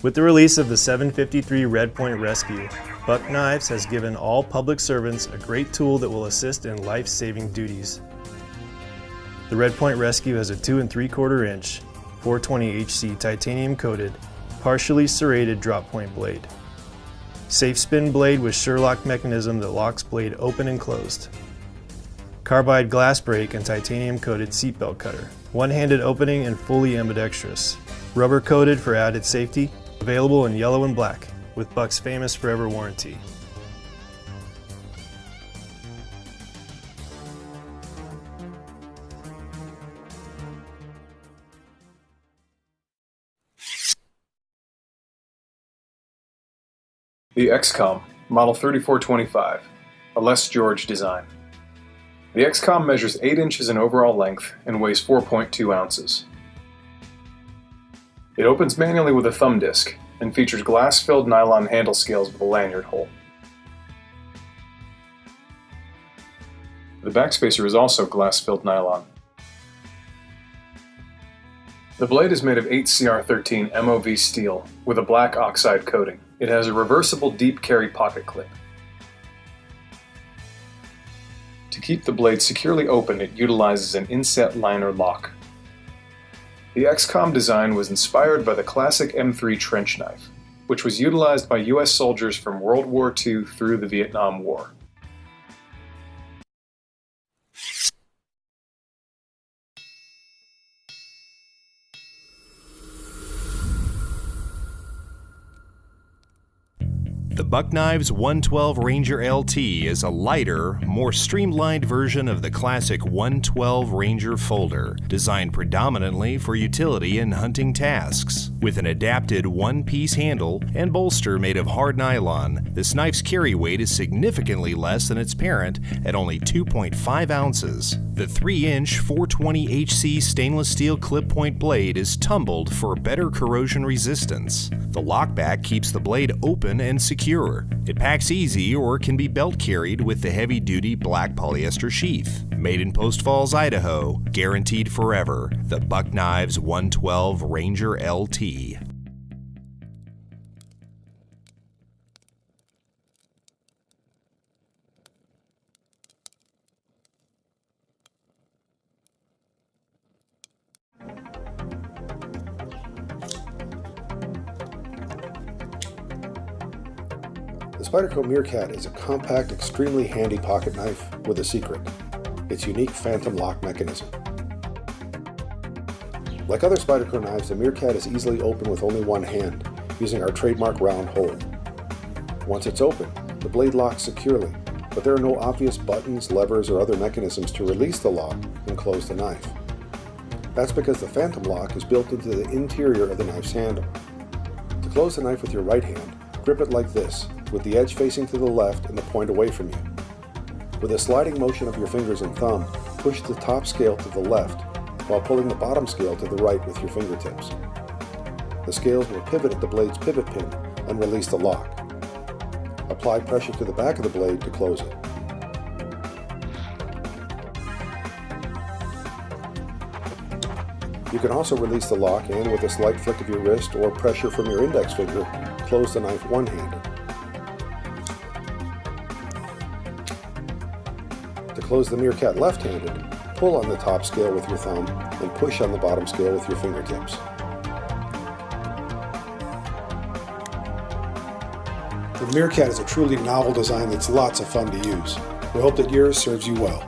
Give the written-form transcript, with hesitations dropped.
With the release of the 753 Red Point Rescue, Buck Knives has given all public servants a great tool that will assist in life-saving duties. The Red Point Rescue has a 2 3/4 inch, 420 HC titanium coated, partially serrated drop point blade. Safe spin blade with Sherlock mechanism that locks blade open and closed. Carbide glass brake and titanium coated seatbelt cutter. One-handed opening and fully ambidextrous. Rubber coated for added safety. Available in yellow and black with Buck's famous forever warranty. The XCOM, Model 3425, a Les George design. The XCOM measures 8 inches in overall length and weighs 4.2 ounces. It opens manually with a thumb disc and features glass-filled nylon handle scales with a lanyard hole. The backspacer is also glass-filled nylon. The blade is made of 8CR13 MOV steel with a black oxide coating. It has a reversible deep carry pocket clip. To keep the blade securely open, it utilizes an inset liner lock. The XCOM design was inspired by the classic M3 trench knife, which was utilized by US soldiers from World War II through the Vietnam War. The Buck Knives 112 Ranger LT is a lighter, more streamlined version of the classic 112 Ranger folder, designed predominantly for utility and hunting tasks. With an adapted one-piece handle and bolster made of hard nylon, this knife's carry weight is significantly less than its parent at only 2.5 ounces. The 3-inch 420 HC stainless steel clip point blade is tumbled for better corrosion resistance. The lockback keeps the blade open and secure. It packs easy or can be belt carried with the heavy-duty black polyester sheath. Made in Post Falls, Idaho, guaranteed forever, the Buck Knives 112 Ranger LT. The Spyderco Meerkat is a compact, extremely handy pocket knife with a secret: its unique phantom lock mechanism. Like other Spyderco knives, the Meerkat is easily opened with only one hand, using our trademark round hole. Once it's open, the blade locks securely, but there are no obvious buttons, levers, or other mechanisms to release the lock and close the knife. That's because the phantom lock is built into the interior of the knife's handle. To close the knife with your right hand, grip it like this, with the edge facing to the left and the point away from you. With a sliding motion of your fingers and thumb, push the top scale to the left, while pulling the bottom scale to the right with your fingertips. The scales will pivot at the blade's pivot pin and release the lock. Apply pressure to the back of the blade to close it. You can also release the lock and, with a slight flick of your wrist or pressure from your index finger, close the knife one-handed. To close the Meerkat left-handed, pull on the top scale with your thumb and push on the bottom scale with your fingertips. The Meerkat is a truly novel design that's lots of fun to use. We hope that yours serves you well.